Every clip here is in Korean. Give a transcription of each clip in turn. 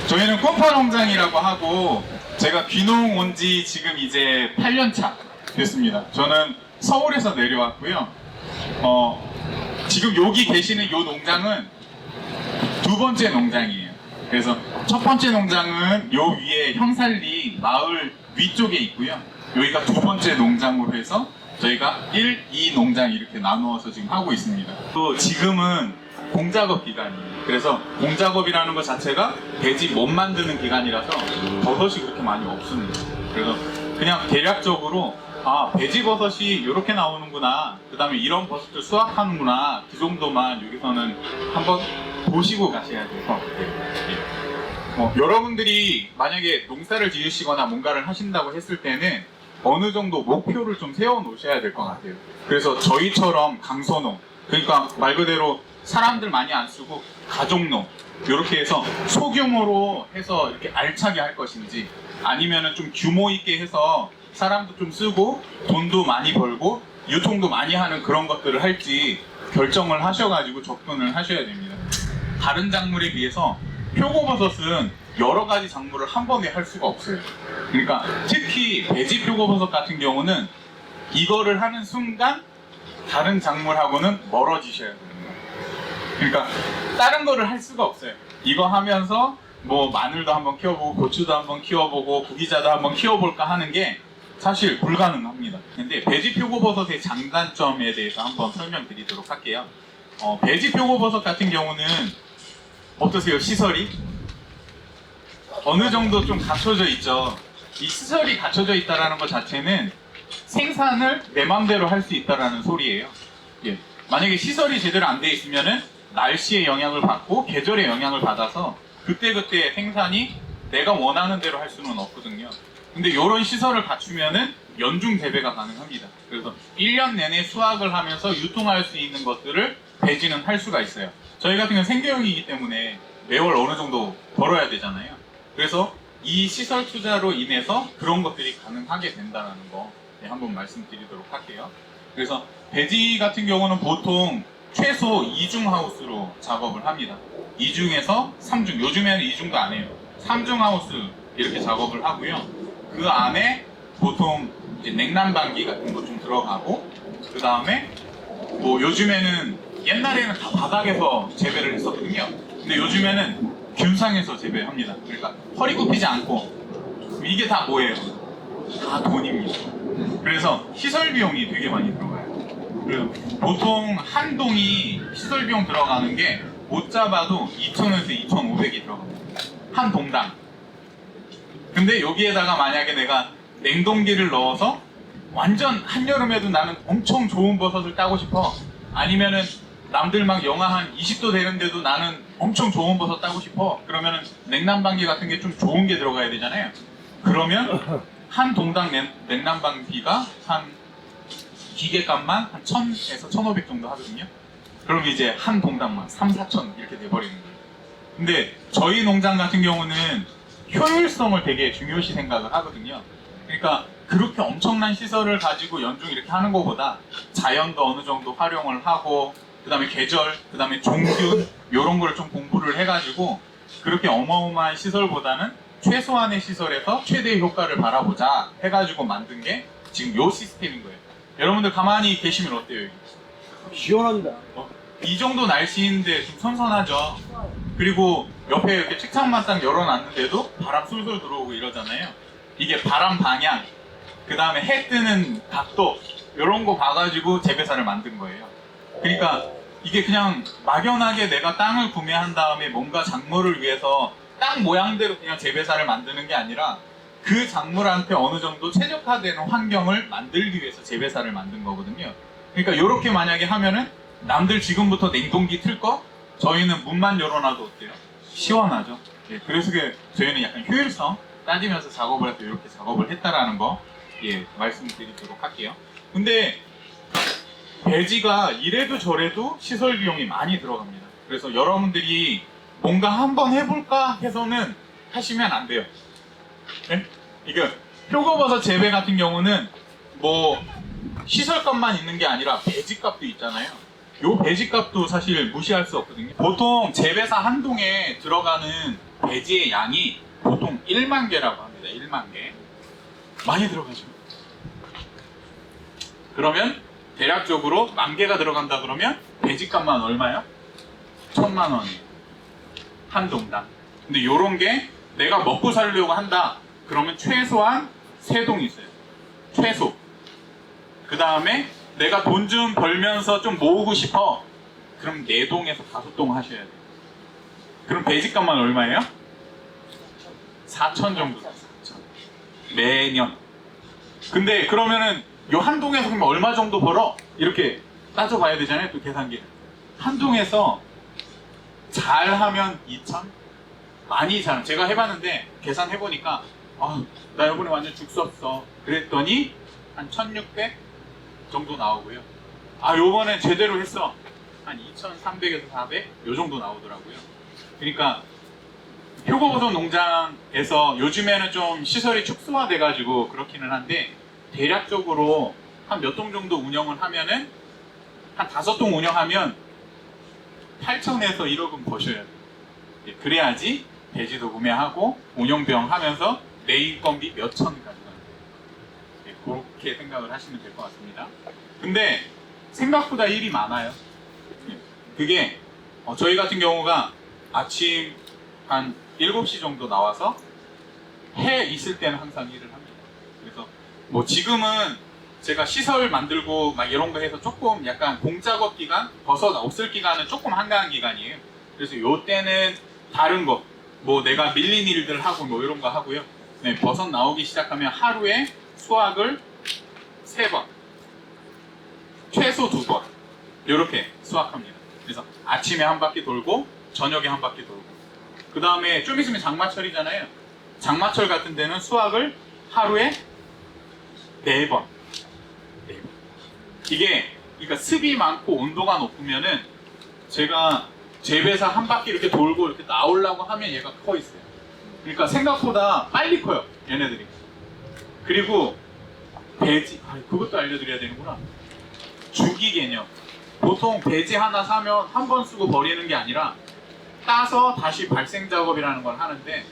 저희는 꼼파 농장이라고 하고 제가 귀농 온 지 지금 이제 8년 차 됐습니다. 저는 서울에서 내려왔고요. 지금 여기 계시는 이 농장은 두 번째 농장이에요. 그래서 첫 번째 농장은 요 위에 형살리 마을 위쪽에 있고요. 여기가 두 번째 농장으로 해서 저희가 1, 2 농장 이렇게 나누어서 지금 하고 있습니다. 또 지금은 공작업 기간이에요. 그래서 공작업이라는 것 자체가 돼지 못 만드는 기간이라서 버섯이 그렇게 많이 없습니다. 그래서 그냥 대략적으로 돼지 버섯이 이렇게 나오는구나, 그 다음에 이런 버섯을 수확하는구나, 그 정도만 여기서는 한번 보시고 가셔야 될 것 같아요. 여러분들이 만약에 농사를 지으시거나 뭔가를 하신다고 했을 때는 어느 정도 목표를 좀 세워 놓으셔야 될 것 같아요. 그래서 저희처럼 강소농, 그러니까 말 그대로 사람들 많이 안 쓰고 가족농, 이렇게 해서 소규모로 해서 이렇게 알차게 할 것인지, 아니면은 좀 규모 있게 해서 사람도 좀 쓰고 돈도 많이 벌고 유통도 많이 하는 그런 것들을 할지 결정을 하셔가지고 접근을 하셔야 됩니다. 다른 작물에 비해서 표고버섯은 여러 가지 작물을 한 번에 할 수가 없어요. 그러니까 특히 돼지 표고버섯 같은 경우는 이거를 하는 순간 다른 작물하고는 멀어지셔야 됩니다. 그러니까 다른 거를 할 수가 없어요. 이거 하면서 뭐 마늘도 한번 키워보고 고추도 한번 키워보고 구기자도 한번 키워볼까 하는 게 사실 불가능합니다. 근데 돼지 표고버섯의 장단점에 대해서 한번 설명드리도록 할게요. 돼지 표고버섯 같은 경우는 어떠세요? 시설이? 어느 정도 좀 갖춰져 있죠. 이 시설이 갖춰져 있다는 것 자체는 생산을 내 맘대로 할 수 있다는 소리예요. 예. 만약에 시설이 제대로 안 돼 있으면은 날씨의 영향을 받고 계절의 영향을 받아서 그때그때 생산이 내가 원하는 대로 할 수는 없거든요. 근데 이런 시설을 갖추면은 연중 재배가 가능합니다. 그래서 1년 내내 수확을 하면서 유통할 수 있는 것들을 배지는 할 수가 있어요. 저희 같은 경우는 생계형이기 때문에 매월 어느 정도 벌어야 되잖아요. 그래서 이 시설 투자로 인해서 그런 것들이 가능하게 된다는 거 한번 말씀드리도록 할게요. 그래서 배지 같은 경우는 보통 최소 2중 하우스로 작업을 합니다. 2중에서 3중, 요즘에는 2중도 안 해요. 3중 하우스 이렇게 작업을 하고요. 그 안에 보통 이제 냉난방기 같은 거 좀 들어가고, 그 다음에 뭐 요즘에는 옛날에는 다 바닥에서 재배를 했었거든요. 근데 요즘에는 균상에서 재배합니다. 그러니까 허리 굽히지 않고. 이게 다 뭐예요? 다 돈입니다. 그래서 시설 비용이 되게 많이 들어가요. 보통 한 동이 시설 비용 들어가는 게 못 잡아도 2,000에서 2,500이 들어갑니다. 한 동당. 근데 여기에다가 만약에 내가 냉동기를 넣어서 완전 한여름에도 나는 엄청 좋은 버섯을 따고 싶어, 아니면은 남들 막 영하 한 20도 되는데도 나는 엄청 좋은 버섯 따고 싶어, 그러면은 냉난방기 같은 게 좀 좋은 게 들어가야 되잖아요. 그러면 한 동당 냉난방기가 한 기계값만 한 1,000에서 1,500 정도 하거든요. 그럼 이제 한 동당만 3, 4천 이렇게 돼버리는 거예요. 근데 저희 농장 같은 경우는 효율성을 되게 중요시 생각을 하거든요. 그러니까 그렇게 엄청난 시설을 가지고 연중 이렇게 하는 것보다 자연도 어느 정도 활용을 하고, 그 다음에 계절, 그 다음에 종균 이런 걸 좀 공부를 해가지고 그렇게 어마어마한 시설보다는 최소한의 시설에서 최대의 효과를 바라보자 해가지고 만든 게 지금 요 시스템인 거예요. 여러분들 가만히 계시면 어때요? 여기? 시원합니다. 이 정도 날씨인데 좀 선선하죠. 그리고 옆에 이렇게 책창만 딱 열어놨는데도 바람 솔솔 들어오고 이러잖아요. 이게 바람 방향, 그 다음에 해 뜨는 각도, 이런 거 봐가지고 재배사를 만든 거예요. 그러니까 이게 그냥 막연하게 내가 땅을 구매한 다음에 뭔가 작물을 위해서 땅 모양대로 그냥 재배사를 만드는 게 아니라 그 작물한테 어느 정도 최적화되는 환경을 만들기 위해서 재배사를 만든 거거든요. 그러니까 이렇게 만약에 하면은 남들 지금부터 냉동기 틀 거? 저희는 문만 열어놔도 어때요? 시원하죠. 예, 그래서 저희는 약간 효율성 따지면서 작업을 해서 이렇게 작업을 했다라는 거 말씀드리도록 할게요. 근데 배지가 이래도 저래도 시설 비용이 많이 들어갑니다. 그래서 여러분들이 뭔가 한번 해볼까 해서는 하시면 안 돼요. 네? 이거 표고버섯 재배 같은 경우는 뭐 시설값만 있는 게 아니라 배지값도 있잖아요. 요 배지값도 사실 무시할 수 없거든요. 보통 재배사 한 동에 들어가는 배지의 양이 보통 1만 개라고 합니다. 1만 개. 많이 들어가죠. 그러면 대략적으로 10,000개가 들어간다 그러면 배지값만 얼마요? 1,000만 원이에요. 한 동당. 근데 요런 게 내가 먹고 살려고 한다. 그러면 최소한 3동이 있어요. 최소. 그 다음에 내가 돈 좀 벌면서 좀 모으고 싶어. 그럼 4동에서 5동 하셔야 돼요. 그럼 배지값만 얼마예요? 4천 정도. 4천. 매년. 근데 그러면은 요 한 동에서 그러면 얼마 정도 벌어? 이렇게 따져봐야 되잖아요. 또 계산기. 한 동에서 잘하면 2천? 많이 잘하면. 제가 해봤는데 계산해보니까 나 이번에 완전 죽 썼어. 그랬더니 한 1,600 정도 나오고요. 요번에 제대로 했어. 한 2,300에서 400? 요 정도 나오더라고요. 그러니까 표고버섯 농장에서 요즘에는 좀 시설이 축소화돼가지고 그렇기는 한데 대략적으로 한 몇 동 정도 운영을 하면은 한 5동 운영하면 8천에서 1억은 버셔야 돼요. 그래야지 배지도 구매하고 운영비용 하면서 내 인건비 몇 천까지 가는 거예요. 그렇게 생각을 하시면 될 것 같습니다. 근데 생각보다 일이 많아요. 그게 저희 같은 경우가 아침 한 7시 정도 나와서 해 있을 때는 항상 일을 합니다. 그래서 뭐 지금은 제가 시설 만들고 막 이런 거 해서 조금 약간 공작업 기간, 버섯 없을 기간은 조금 한가한 기간이에요. 그래서 요 때는 다른 거, 뭐 내가 밀린 일들 하고 뭐 이런 거 하고요. 네, 버섯 나오기 시작하면 하루에 수확을 3번, 최소 2번 이렇게 수확합니다. 그래서 아침에 한 바퀴 돌고 저녁에 한 바퀴 돌고 그 다음에 좀 있으면 장마철이잖아요. 장마철 같은 데는 수확을 하루에 4번. 이게 그러니까 습이 많고 온도가 높으면은 제가 재배사 한 바퀴 이렇게 돌고 이렇게 나오려고 하면 얘가 커 있어요. 그러니까 생각보다 빨리 커요, 얘네들이. 그리고 배지, 그것도 알려드려야 되는구나. 주기 개념. 보통 배지 하나 사면 한 번 쓰고 버리는 게 아니라 따서 다시 발생 작업이라는 걸 하는데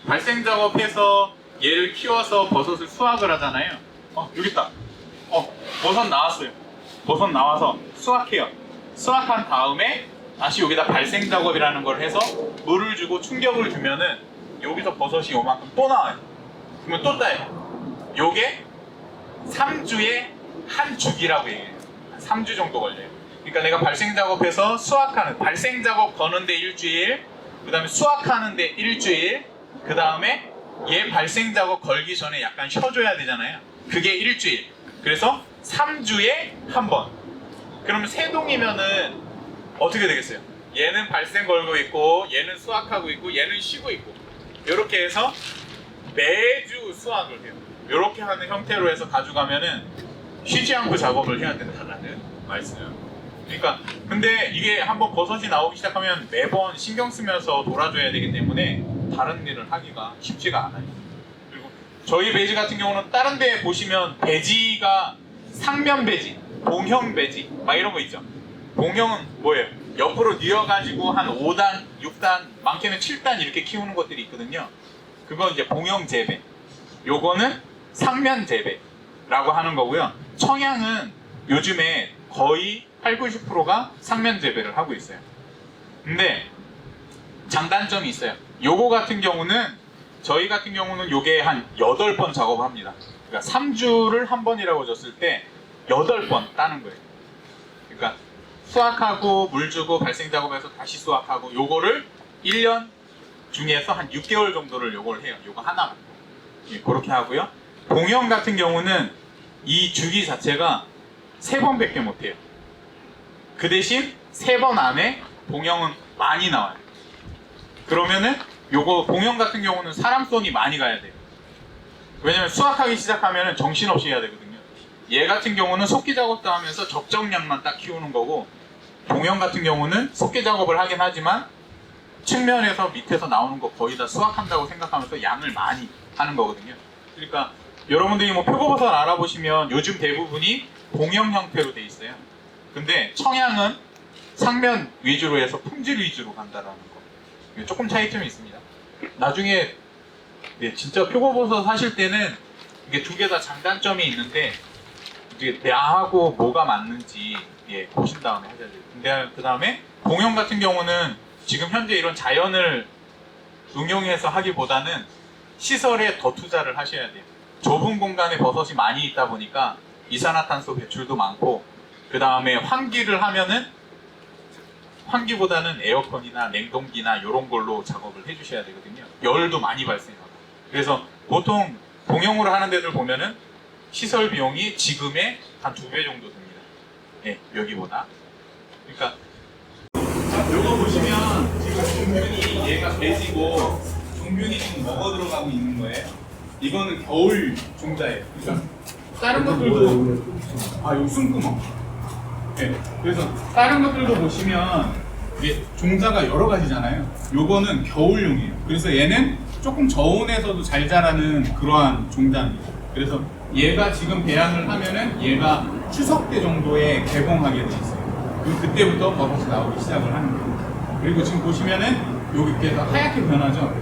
발생 작업해서 얘를 키워서 버섯을 수확을 하잖아요. 여기 있다. 버섯 나왔어요. 버섯 나와서 수확해요. 수확한 다음에 다시 여기다 발생 작업이라는 걸 해서 물을 주고 충격을 주면은 여기서 버섯이 요만큼 또 나와요. 그러면 또 따요. 요게 3주에 한 주기라고 얘기해요. 3주 정도 걸려요. 그러니까 내가 발생 작업해서 수확하는, 발생 작업 거는데 일주일, 그 다음에 수확하는데 일주일, 그 다음에 얘 발생 작업 걸기 전에 약간 쉬어줘야 되잖아요. 그게 일주일. 그래서 3주에 한 번. 그러면 3동이면은 어떻게 되겠어요? 얘는 발생 걸고 있고, 얘는 수확하고 있고, 얘는 쉬고 있고. 이렇게 해서 매주 수확을 해요. 이렇게 하는 형태로 해서 가져가면은 쉬지 않고 작업을 해야 된다는 말씀. 그러니까 근데 이게 한번 버섯이 나오기 시작하면 매번 신경 쓰면서 돌아줘야 되기 때문에 다른 일을 하기가 쉽지가 않아요. 그리고 저희 배지 같은 경우는 다른 데 보시면 배지가 상면 배지, 봉형 배지 막 이런 거 있죠. 봉형은 뭐예요? 옆으로 뉘어가지고 한 5단, 6단, 많게는 7단 이렇게 키우는 것들이 있거든요. 그건 이제 봉형 재배. 요거는 상면 재배라고 하는 거고요. 청양은 요즘에 거의 80~90%가 상면 재배를 하고 있어요. 근데 장단점이 있어요. 요거 같은 경우는 저희 같은 경우는 요게 한 8번 작업합니다. 그러니까 3주를 한 번이라고 줬을 때 8번 따는 거예요. 그러니까 수확하고 물 주고 발생 작업해서 다시 수확하고 요거를 1년 중에서 한 6개월 정도를 요걸 해요. 요거 하나만. 그렇게 하고요. 봉형 같은 경우는 이 주기 자체가 3번밖에 못해요. 그 대신 3번 안에 봉형은 많이 나와요. 그러면은 요거 봉형 같은 경우는 사람 손이 많이 가야 돼요. 왜냐면 수확하기 시작하면은 정신없이 해야 되거든요. 얘 같은 경우는 속기 작업도 하면서 적정량만 딱 키우는 거고, 봉형 같은 경우는 속기 작업을 하긴 하지만 측면에서 밑에서 나오는 거 거의 다 수확한다고 생각하면서 양을 많이 하는 거거든요. 그러니까 여러분들이 뭐 표고버섯 알아보시면 요즘 대부분이 공형 형태로 돼 있어요. 근데 청양은 상면 위주로 해서 품질 위주로 간다라는 거. 조금 차이점이 있습니다. 나중에 진짜 표고버섯 하실 때는 이게 두 개 다 장단점이 있는데 이제 나하고 뭐가 맞는지 보신 다음에 하셔야 돼요. 근데 그 다음에 공형 같은 경우는 지금 현재 이런 자연을 응용해서 하기보다는 시설에 더 투자를 하셔야 돼요. 좁은 공간에 버섯이 많이 있다 보니까 이산화탄소 배출도 많고 그 다음에 환기를 하면은 환기보다는 에어컨이나 냉동기나 이런 걸로 작업을 해주셔야 되거든요. 열도 많이 발생하고. 그래서 보통 공용으로 하는 데들 보면은 시설 비용이 지금의 한 2배 정도 듭니다. 네, 여기보다. 그러니까 요거 보시면 지금 종균이 얘가 돼지고 종균이 지금 먹어 들어가고 있는 거예요. 이거는 겨울 종자예요. 그러니까 다른 것들도 요 숨구멍. 네, 그래서 다른 것들도 보시면 이게 종자가 여러 가지잖아요. 요거는 겨울용이에요. 그래서 얘는 조금 저온에서도 잘 자라는 그러한 종자입니다. 그래서 얘가 지금 배양을 하면은 얘가 추석 때 정도에 개봉하게 돼 있어요. 그럼 그때부터 버섯이 나오기 시작을 하는 거예요. 그리고 지금 보시면은 여기께서 하얗게 변하죠.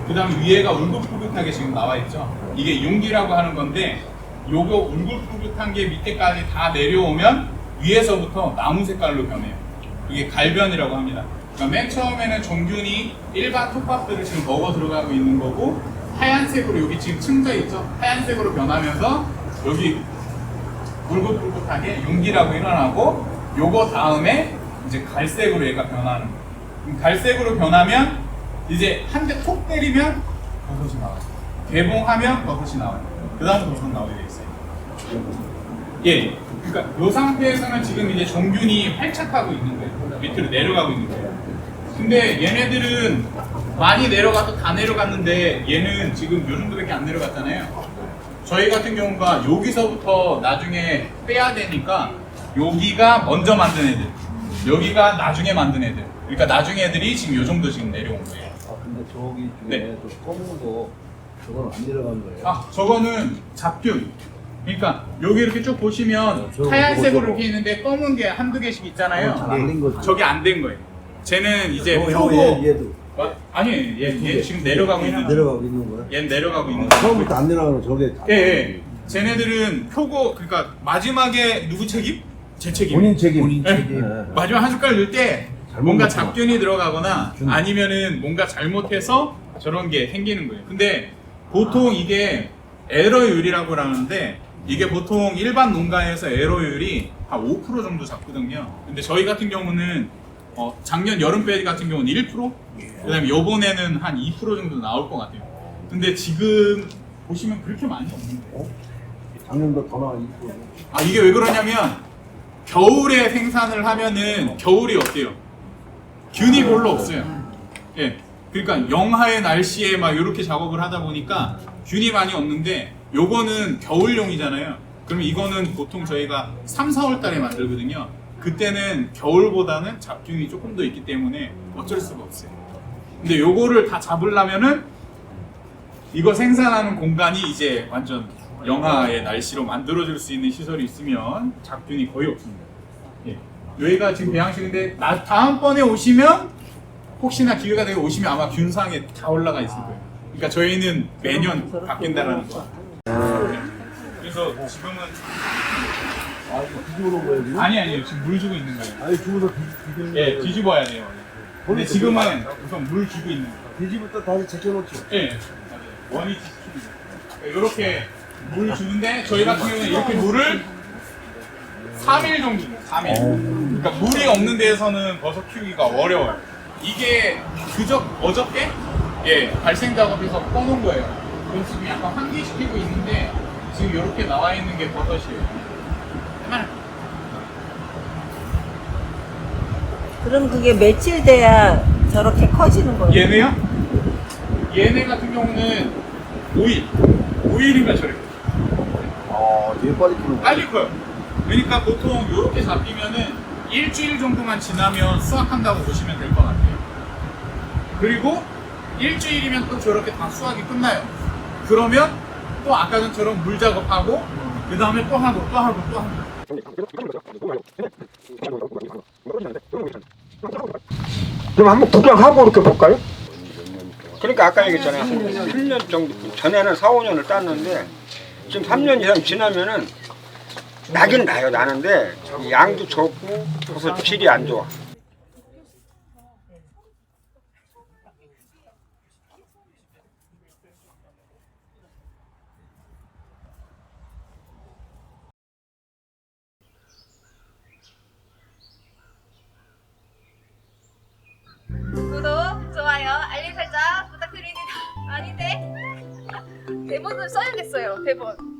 그 다음 위에가 울긋불긋하게 지금 나와 있죠. 이게 용기라고 하는 건데 요거 울긋불긋한 게 밑에까지 다 내려오면 위에서부터 나무 색깔로 변해요. 이게 갈변이라고 합니다. 그러니까 맨 처음에는 종균이 일반 톱밥들을 지금 먹어 들어가고 있는 거고 하얀색으로 여기 지금 층져 있죠. 하얀색으로 변하면서 여기 울긋불긋하게 용기라고 일어나고 요거 다음에 이제 갈색으로 얘가 변하는 거예요. 갈색으로 변하면 이제 한 대 톡 때리면 버섯이 나와요. 개봉하면 버섯이 나와요. 그 다음 버섯 나오게 돼 있어요. 예. 그러니까 이 상태에서는 지금 이제 종균이 활착하고 있는 거예요. 밑으로 내려가고 있는 거예요. 근데 얘네들은 많이 내려가도 다 내려갔는데 얘는 지금 요 정도밖에 안 내려갔잖아요. 저희 같은 경우가 여기서부터 나중에 빼야 되니까 여기가 먼저 만든 애들, 여기가 나중에 만든 애들. 그러니까 나중에 애들이 지금 요 정도 지금 내려온 거예요. 근데 저기 중에 또 검은 거 저건 안 내려간 거예요? 저거는 잡균. 그러니까 여기 이렇게 쭉 보시면 하얀색으로 이렇게 있는데 검은 게 한두 개씩 있잖아요. 잘 안 된 거지. 저게 안 된 거예요. 쟤는 이제 얘도 아니 얘 지금 내려가고 있는 내려가고 있는 거야? 얘는 내려가고 있는 거예요. 처음부터 안 내려가는 저게 예. 쟤네들은 표고 그러니까 마지막에 누구 책임? 제 책임. 본인 책임. 본인 책임. 마지막 한 숟갈 넣을 때 뭔가 먹구나. 잡균이 들어가거나 아니면은 뭔가 잘못해서 저런 게 생기는 거예요. 근데 보통 이게 에러율이라고 하는데 이게 보통 일반 농가에서 에러율이 한 5% 정도 잡거든요. 근데 저희 같은 경우는 작년 여름배 같은 경우는 1%? 그 다음에 요번에는 한 2% 정도 나올 것 같아요. 근데 지금 보시면 그렇게 많이 없는데. 작년보다 더 나와 있고. 이게 왜 그러냐면 겨울에 생산을 하면은 겨울이 어때요? 균이 별로 없어요. 예. 그러니까 영하의 날씨에 막 이렇게 작업을 하다 보니까 균이 많이 없는데 요거는 겨울용이잖아요. 그러면 이거는 보통 저희가 3, 4월 달에 만들거든요. 그때는 겨울보다는 잡균이 조금 더 있기 때문에 어쩔 수가 없어요. 근데 요거를 다 잡으려면은 이거 생산하는 공간이 이제 완전 영하의 날씨로 만들어줄 수 있는 시설이 있으면 잡균이 거의 없습니다. 예. 여기가 지금 배양실인데 다음번에 오시면 혹시나 기회가 되게 오시면 아마 균상에 다 올라가 있을 거예요. 그러니까 저희는 매년 바뀐다라는 거. 그래서 지금은 이거 뒤집어 놓은 거예요 지금? 아니에요. 지금 물 주고 있는 거예요. 아니 주고서 뒤집는 거예요. 예, 뒤집어야 돼요. 근데 지금은 우선 물 주고 있는 거예요. 뒤집을 때 다시 제껴놓죠. 예, 맞아요. 원위치 시키는 거예요. 이렇게 물 주는데 저희 같은 경우는 이렇게 물을 3일 정도 줘요. 3일. 그러니까 물이 없는 데에서는 버섯 키우기가 어려워요. 이게 어저께 발생 작업에서 꺼놓은 거예요. 그래서 지금 약간 환기시키고 있는데 지금 이렇게 나와 있는 게 버섯이에요. 그럼 그게 며칠 돼야 저렇게 커지는 거예요? 얘네요? 얘네 같은 경우는 5일이면 저렇게 되게 빨리 크는 거. 빨리 커요. 그러니까 보통 이렇게 잡히면은 일주일 정도만 지나면 수확한다고 보시면 될 것 같아요. 그리고 일주일이면 또 저렇게 다 수확이 끝나요. 그러면 또 아까 전처럼 물 작업하고 그 다음에 또 하고 또 하고 또 하고. 그럼 한번 구경하고 이렇게 볼까요? 그러니까 아까 얘기했잖아요. 한 3년 정도 전에는 4, 5년을 땄는데 지금 3년 이상 지나면은 나긴 나요. 나는데 이 양도 적고 버섯 질이 안 좋아. 구독, 좋아요, 알림 설정 부탁드립니다. 아닌데? 대본을 써야겠어요, 대본.